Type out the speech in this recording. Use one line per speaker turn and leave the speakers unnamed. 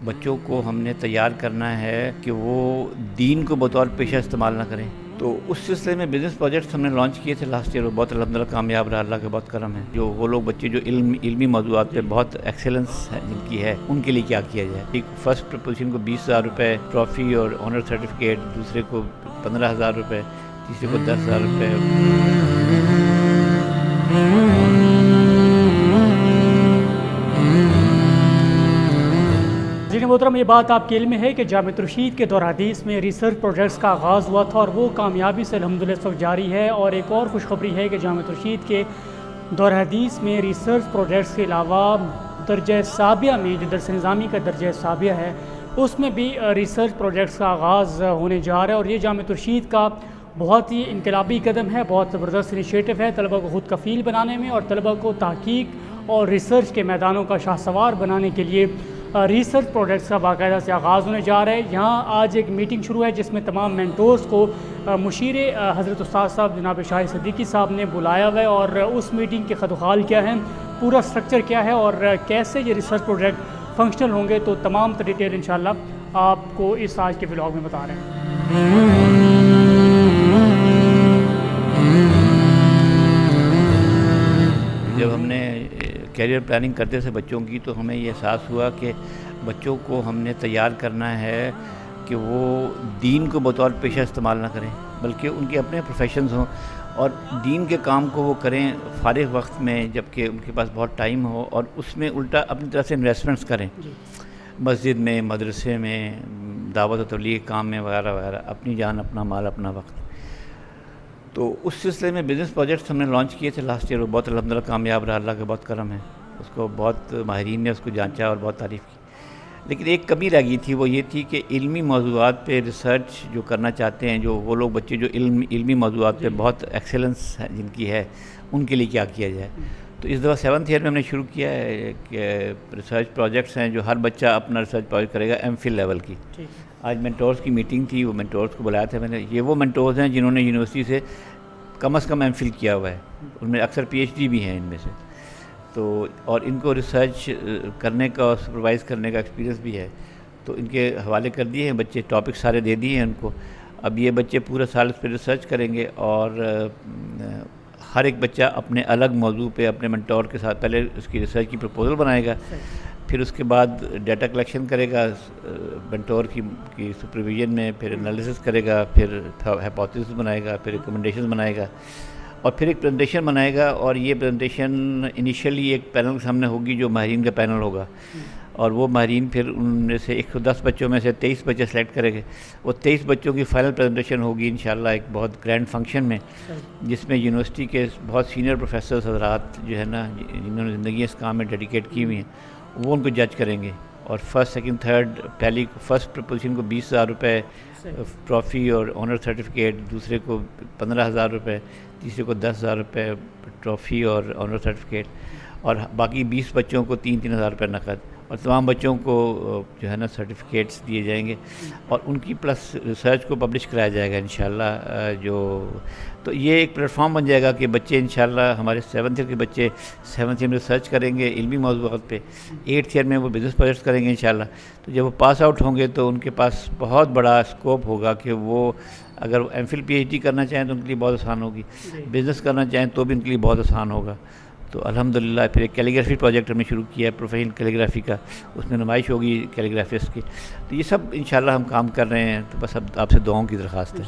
بچوں کو ہم نے تیار کرنا ہے کہ وہ دین کو بطور پیشہ استعمال نہ کریں. تو اس سلسلے میں بزنس پروجیکٹس ہم نے لانچ کیے تھے لاسٹ ایئر، اور بہت الحمدللہ کامیاب رہا، اللہ کا بہت کرم ہے. جو وہ لوگ بچے جو علمی موضوعات پہ بہت ایکسیلنس ہے جن کی ہے، ان کے لیے کیا کیا جائے. ایک فرسٹ پوزیشن کو 20,000 روپے ٹرافی اور آنر سرٹیفکیٹ، دوسرے کو 15,000 روپے، تیسرے کو 10,000 روپے.
محترم، یہ بات آپ کے علم میں ہے کہ جامعہ رشید کے دور حدیث میں ریسرچ پروجیکٹس کا آغاز ہوا تھا اور وہ کامیابی سے الحمدللہ اس وقت جاری ہے. اور ایک اور خوشخبری ہے کہ جامعہ رشید کے دور حدیث میں ریسرچ پروجیکٹس کے علاوہ درجہ سابعہ میں جو درس نظامی کا درجہ سابعہ ہے اس میں بھی ریسرچ پروجیکٹس کا آغاز ہونے جا رہا ہے. اور یہ جامعہ رشید کا بہت ہی انقلابی قدم ہے، بہت زبردست انیشیٹو ہے طلبہ کو خود کفیل بنانے میں اور طلبہ کو تحقیق اور ریسرچ کے میدانوں کا شاہ سوار بنانے کے لیے ریسرچ پروجیکٹس کا باقاعدہ سے آغاز ہونے جا رہا ہے. یہاں آج ایک میٹنگ شروع ہے جس میں تمام مینٹورز کو مشیر حضرت استاد صاحب جناب شاہ صدیقی صاحب نے بلایا ہوا ہے. اور اس میٹنگ کے خط و خال کیا ہیں، پورا سٹرکچر کیا ہے اور کیسے یہ ریسرچ پروجیکٹ فنکشنل ہوں گے، تو تمام ڈیٹیل انشاءاللہ آپ کو اس آج کے ولاگ میں بتا رہے ہیں.
جب ہم نے کیریئر پلاننگ کرتے تھے بچوں کی، تو ہمیں یہ احساس ہوا کہ بچوں کو ہم نے تیار کرنا ہے کہ وہ دین کو بطور پیشہ استعمال نہ کریں، بلکہ ان کے اپنے پروفیشنز ہوں اور دین کے کام کو وہ کریں فارغ وقت میں، جبکہ ان کے پاس بہت ٹائم ہو، اور اس میں الٹا اپنی طرف سے انویسٹمنٹس کریں، مسجد میں، مدرسے میں، دعوت و تبلیغ کام میں وغیرہ وغیرہ، اپنی جان، اپنا مال، اپنا وقت. تو اس سلسلے میں بزنس پروجیکٹس ہم نے لانچ کیے تھے لاسٹ ایئر، اور بہت الحمدللہ کامیاب رہا، اللہ کا بہت کرم ہے. اس کو بہت ماہرین نے اس کو جانچا اور بہت تعریف کی. لیکن ایک کمی رہ گئی تھی، وہ یہ تھی کہ علمی موضوعات پہ ریسرچ جو کرنا چاہتے ہیں، جو وہ لوگ بچے جو علمی موضوعات پہ بہت ایکسیلنس ہے جن کی ہے، ان کے لیے کیا کیا جائے. تو اس دفعہ 7th ایئر میں ہم نے شروع کیا ہے کہ ریسرچ پروجیکٹس ہیں جو ہر بچہ اپنا ریسرچ پروجیکٹ کرے گا ایم فل لیول کی. آج مینٹورز کی میٹنگ تھی، وہ مینٹورز کو بلایا تھا میں نے. یہ وہ مینٹورز ہیں جنہوں نے یونیورسٹی سے کم از کم ایم فل کیا ہوا ہے، ان میں اکثر پی ایچ ڈی بھی ہیں ان میں سے. تو اور ان کو ریسرچ کرنے کا اور سپروائز کرنے کا ایکسپیرینس بھی ہے. تو ان کے حوالے کر دیے ہیں بچے، ٹاپک سارے دے دیے ہیں ان کو. اب یہ بچے پورا سال اس پہ ریسرچ کریں گے، اور ہر ایک بچہ اپنے الگ موضوع پہ اپنے مینٹور کے ساتھ پہلے اس کی ریسرچ کی پروپوزل بنائے گا، پھر اس کے بعد ڈیٹا کلیکشن کرے گا مینٹور کی سپرویژن میں، پھر انالیسس کرے گا، پھر ہائپوتھیسس بنائے گا، پھر ریکمنڈیشنز بنائے گا، اور پھر ایک پریزنٹیشن بنائے گا. اور یہ پریزنٹیشن انیشیلی ایک پینل کے سامنے ہوگی جو ماہرین کا پینل ہوگا، اور وہ ماہرین پھر ان میں سے 110 بچوں میں سے 23 بچے سلیکٹ کریں گے. وہ 23 بچوں کی فائنل پریزنٹیشن ہوگی انشاءاللہ ایک بہت گرینڈ فنکشن میں، جس میں یونیورسٹی کے بہت سینئر پروفیسرز حضرات جو ہے نا، جنہوں نے زندگی اس کام میں ڈیڈیکیٹ کی ہوئی ہیں، وہ ان کو جج کریں گے. اور فرسٹ، سیکنڈ، تھرڈ، پہلی فرسٹ پوزیشن کو 20,000 روپے ٹرافی اور آنر سرٹیفکیٹ، دوسرے کو 15,000 روپے، تیسرے کو 10,000 روپے ٹرافی اور آنر سرٹیفکیٹ، اور باقی 20 بچوں کو 3,000 روپے نقد. اور تمام بچوں کو جو ہے نا سرٹیفکیٹس دیے جائیں گے، اور ان کی پلس ریسرچ کو پبلش کرایا جائے گا انشاءاللہ. تو یہ ایک پلیٹ فارم بن جائے گا کہ بچے انشاءاللہ ہمارے 7th ایئر کے بچے 7th ایئر میں ریسرچ کریں گے علمی موضوعات پہ، 8th ایئر میں وہ بزنس پروجیکٹس کریں گے انشاءاللہ. تو جب وہ پاس آؤٹ ہوں گے تو ان کے پاس بہت بڑا اسکوپ ہوگا کہ وہ اگر M Phil P H D کرنا چاہیں تو ان کے لیے بہت آسان ہوگی، بزنس کرنا چاہیں تو بھی ان کے لیے بہت آسان ہوگا. تو الحمدللہ پھر ایک کیلیگرافی پروجیکٹ ہم نے شروع کیا ہے، پروفیشنل کیلیگرافی کا، اس میں نمائش ہوگی کیلیگرافسٹ کی. تو یہ سب انشاءاللہ ہم کام کر رہے ہیں. تو بس اب آپ سے دعاؤں کی درخواست ہے.